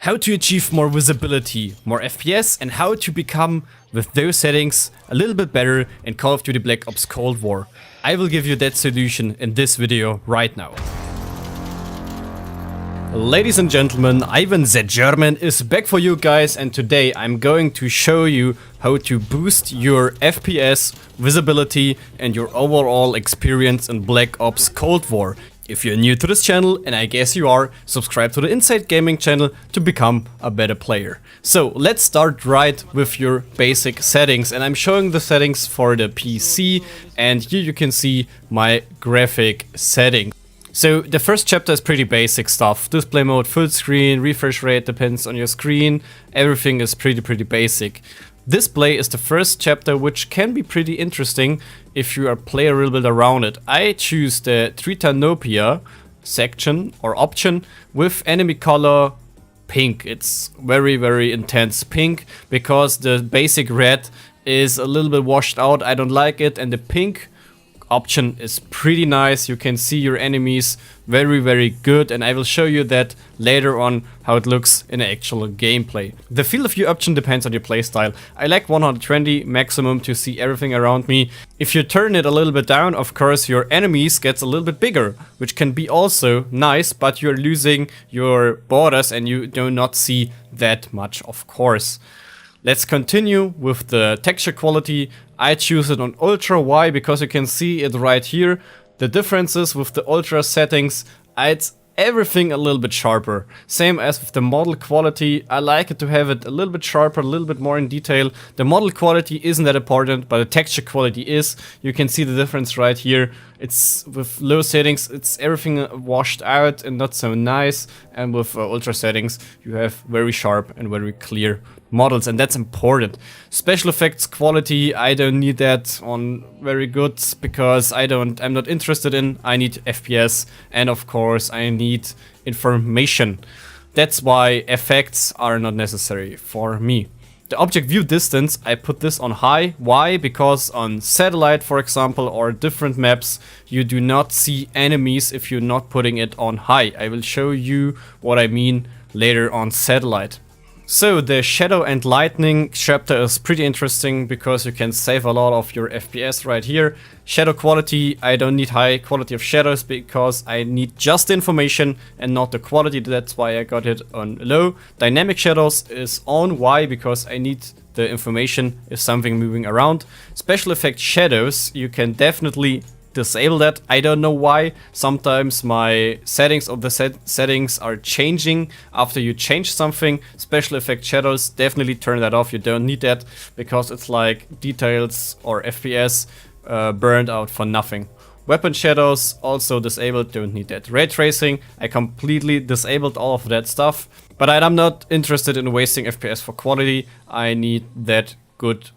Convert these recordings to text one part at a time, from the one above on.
how to achieve more visibility, more FPS, and how to become, with those settings, a little bit better in Call of Duty Black Ops Cold War. I will give you that solution in this video right now. Ladies and gentlemen, Ivan the German is back for you guys, and today I'm going to show you how to boost your FPS, visibility and your overall experience in Black Ops Cold War. If you're new to this channel, and I guess you are, subscribe to the Inside Gaming channel to become a better player. So let's start right with your basic settings, and I'm showing the settings for the PC, and here you can see my graphic settings. So the first chapter is pretty basic stuff. Display mode, full screen, refresh rate depends on your screen. Everything is pretty basic. Display is the first chapter, which can be pretty interesting if you play a little bit around it. I choose the Tritanopia section or option with enemy color pink. It's very intense pink because the basic red is a little bit washed out. I don't like it, and the pink option is pretty nice. You can see your enemies very good, and I will show you that later on how it looks in actual gameplay. The field of view option depends on your playstyle. I like 120 maximum to see everything around me. If you turn it a little bit down, of course your enemies gets a little bit bigger, which can be also nice, but you're losing your borders and you do not see that much, of course. Let's continue with the texture quality. I choose it on Ultra. Why? Because you can see it right here. The differences with the Ultra settings, it's everything a little bit sharper. Same as with the model quality. I like it to have it a little bit sharper, a little bit more in detail. The model quality isn't that important, but the texture quality is. You can see the difference right here. It's with low settings, it's everything washed out and not so nice. And with Ultra settings, you have very sharp and very clear models, and that's important. Special effects quality, I don't need that on very good because I'm not interested in. I need FPS, and of course I need information. That's why effects are not necessary for me. The object view distance, I put this on high. Why? Because on satellite, for example, or different maps, you do not see enemies if you're not putting it on high. I will show you what I mean later on satellite. So the Shadow and Lightning chapter is pretty interesting because you can save a lot of your FPS right here. Shadow quality, I don't need high quality of shadows because I need just the information and not the quality. That's why I got it on low. Dynamic shadows is on. Why? Because I need the information if something moving around. Special effect shadows, you can definitely disable that. I don't know why. Sometimes my settings of the settings are changing after you change something. Special effect shadows, definitely turn that off. You don't need that because it's like details or FPS burned out for nothing. Weapon shadows also disabled, don't need that. Ray tracing, I completely disabled all of that stuff, but I'm not interested in wasting FPS for quality. I need that good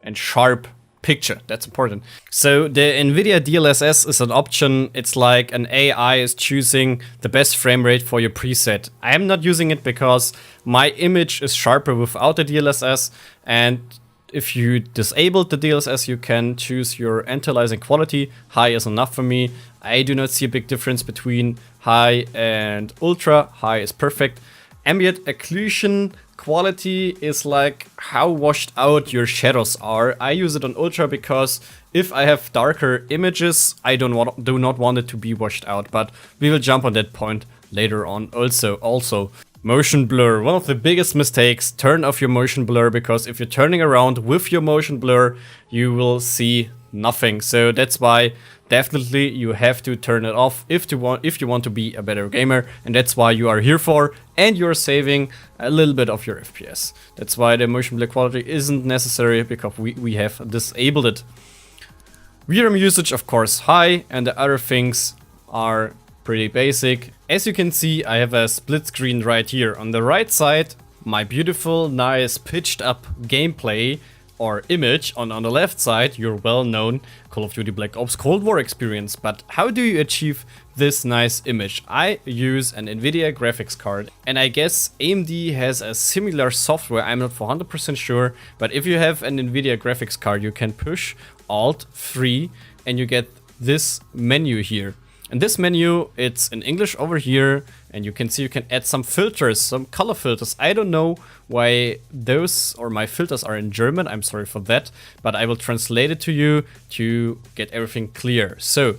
and sharp picture, that's important. So the NVIDIA DLSS is an option. It's like an AI is choosing the best frame rate for your preset. I am not using it because my image is sharper without the DLSS, and if you disable the DLSS, you can choose your anti-aliasing quality. High is enough for me. I do not see a big difference between high and ultra. High is perfect. Ambient occlusion quality is like how washed out your shadows are. I use it on ultra because if I have darker images, I do not want it to be washed out, but we will jump on that point later on. Also motion blur, one of the biggest mistakes. Turn off your motion blur, because if you're turning around with your motion blur, you will see nothing. So that's why definitely you have to turn it off if you want to be a better gamer, and that's why you are here for, and you're saving a little bit of your FPS. That's why the motion blur quality isn't necessary, because we have disabled it. VRAM usage, of course, high, and the other things are pretty basic. As you can see, I have a split screen right here. On the right side, my beautiful, nice, pitched up gameplay or image. On the left side, your well-known Call of Duty Black Ops Cold War experience. But how do you achieve this nice image? I use an NVIDIA graphics card, and I guess AMD has a similar software. I'm not 100% sure, but if you have an NVIDIA graphics card, you can push Alt 3 and you get this menu here. And this menu, it's in English over here, And you can see you can add some filters, some color filters. I don't know why those or my filters are in German. I'm sorry for that, but I will translate it to you to get everything clear. So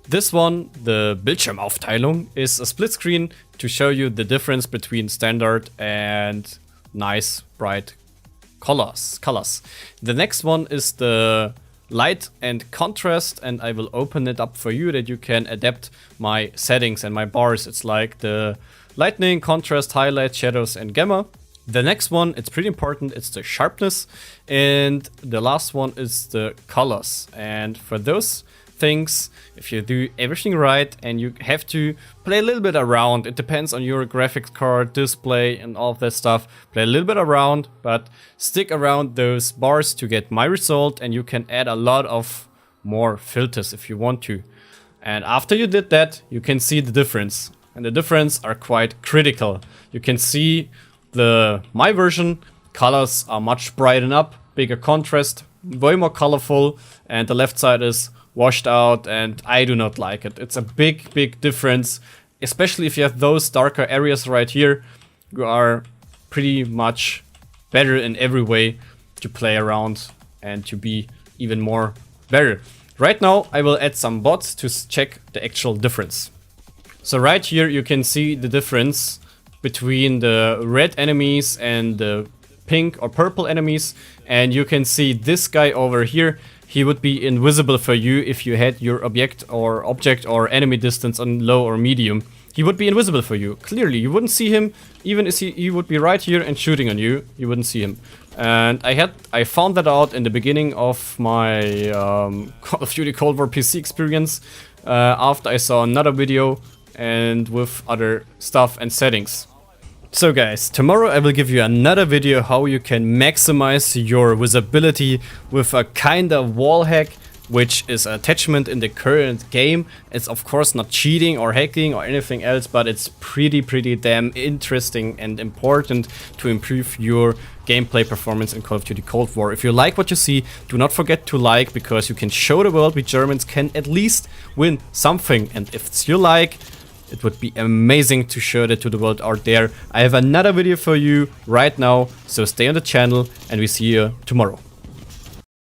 this one, the Bildschirmaufteilung, is a split screen to show you the difference between standard and nice bright colors. The next one is the light and contrast, and I will open it up for you that you can adapt my settings and my bars. It's like the lightning, contrast, highlight, shadows, and gamma. The next one, it's pretty important, it's the sharpness, and the last one is the colors. And for those things, if you do everything right, and you have to play a little bit around, it depends on your graphics card, display, and all of that stuff. Play a little bit around, but stick around those bars to get my result, and you can add a lot of more filters if you want to. And after you did that, you can see the difference, and the difference are quite critical. You can see my version colors are much brightened up, bigger contrast, way more colorful, and the left side is washed out, and I do not like it. It's a big difference, especially if you have those darker areas right here. You are pretty much better in every way to play around and to be even more better. Right now I will add some bots to check the actual difference. So right here you can see the difference between the red enemies and the pink or purple enemies, and you can see this guy over here. He would be invisible for you if you had your object or enemy distance on low or medium. He would be invisible for you. Clearly, you wouldn't see him. Even if he would be right here and shooting on you, you wouldn't see him. And I found that out in the beginning of my Call of Duty Cold War PC experience, after I saw another video and with other stuff and settings. So guys, tomorrow I will give you another video how you can maximize your visibility with a kind of wall hack, which is an attachment in the current game. It's of course not cheating or hacking or anything else, but it's pretty damn interesting and important to improve your gameplay performance in Call of Duty Cold War. If you like what you see, do not forget to like, because you can show the world we Germans can at least win something. And if it's your like, it would be amazing to show that to the world out there. I have another video for you right now, so stay on the channel and we see you tomorrow.